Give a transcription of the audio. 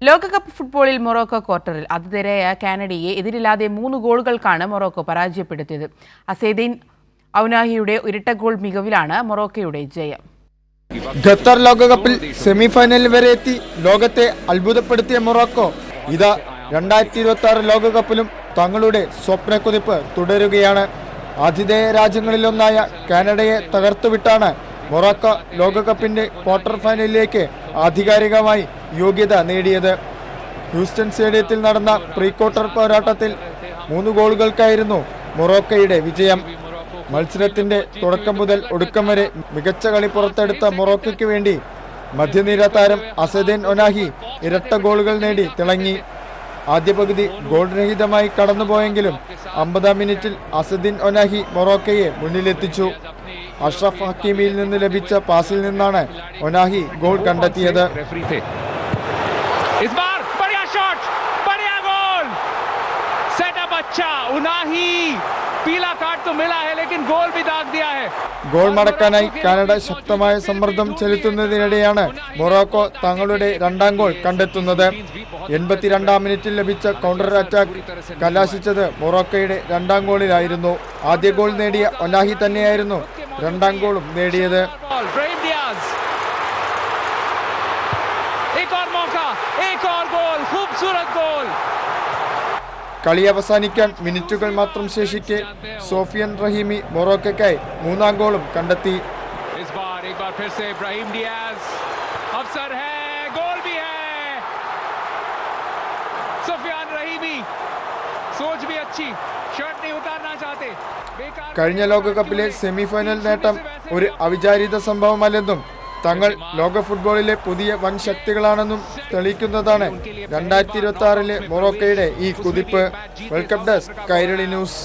ലോകകപ്പ് ഫുട്ബോളിൽ മൊറോക്കോ ക്വാർട്ടറിൽ ആതിഥേയരായ കാനഡയെ എതിരില്ലാതെ 3 ഗോളുകൾക്കാണ് മൊറോക്കോ പരാജയപ്പെടുത്തിയത്. അസേദീൻ ഔനാഹിയുടെ ഇരട്ട ഗോൾ മികവിലാണ് മൊറോക്കോയുടെ ജയം. ഖത്തർ ലോകകപ്പിൽ സെമിഫൈനൽ വരെ എത്തി ലോകത്തെ അത്ഭുതപ്പെടുത്തിയ മൊറോക്കോ ഇതാ 2026 ലോകകപ്പിലും തങ്ങളുടെ സ്വപ്നക്കുതിപ്പ് തുടരുകയാണ്. ആതിഥേയ രാജ്യങ്ങളിലൊന്നായ കാനഡയെ തകർത്തുവിട്ടാണ് മൊറോക്കോ ലോകകപ്പിന്റെ ക്വാർട്ടർ ഫൈനലിലേക്ക് ആധികാരികമായി യോഗ്യത നേടിയത്. ഹ്യൂസ്റ്റൺ സ്റ്റേഡിയത്തിൽ നടന്ന പ്രീ ക്വാർട്ടർ പോരാട്ടത്തിൽ 3 ഗോളുകൾക്കായിരുന്നു മൊറോക്കോയുടെ വിജയം. മത്സരത്തിന്റെ തുടക്കം മുതൽ ഒടുക്കം വരെ മികച്ച കളി പുറത്തെടുത്ത മൊറോക്കോയ്ക്ക് വേണ്ടി മധ്യനിര താരം അസദീൻ ഒനാഹി ഇരട്ട ഗോളുകൾ നേടി തിളങ്ങി. ആദ്യ പകുതി ഗോൾ രഹിതമായി കടന്നുപോയെങ്കിലും 50-ാം മിനിറ്റിൽ അസദീൻ ഒനാഹി മൊറോക്കോയെ മുന്നിലെത്തിച്ചു. അഷ്റഫ് ഹക്കീമിയിൽ നിന്ന് ലഭിച്ച പാസിൽ നിന്നാണ് ഒനാഹി ഗോൾ കണ്ടെത്തിയത്. ഗോൾ മടക്കാനായി കാനഡ ശക്തമായ സമ്മർദ്ദം ചെലുത്തുന്നതിനിടെയാണ് മൊറോക്കോ തങ്ങളുടെ 2ാം ഗോൾ കണ്ടെത്തുന്നത്. 82-ാം മിനിറ്റിൽ ലഭിച്ച കൗണ്ടർ അറ്റാക്ക് കലാശിച്ചത് മൊറോക്കോയുടെ 2ാം ഗോളിലായിരുന്നു. ആദ്യ ഗോൾ നേടിയ ഒനാഹി തന്നെയായിരുന്നു 2ാം ഗോളും നേടിയത്. കളി അവസാനിക്കാൻ മിനിറ്റുകൾ മാത്രം ശേഷിക്കെ സോഫിയൻ റഹീമി മൊറോക്കോയ്ക്കായി 3ാം ഗോളും കണ്ടെത്തി. കഴിഞ്ഞ ലോകകപ്പിലെ സെമിഫൈനൽ നേട്ടം ഒരു അവിചാരിത സംഭവമല്ലെന്നും തങ്ങൾ ലോക ഫുട്ബോളിലെ പുതിയ വൻ ശക്തികളാണെന്നും തെളിയിക്കുന്നതാണ് 2026 മൊറോക്കോയുടെ ഈ കുതിപ്പ്. Welcome desk Kairali news.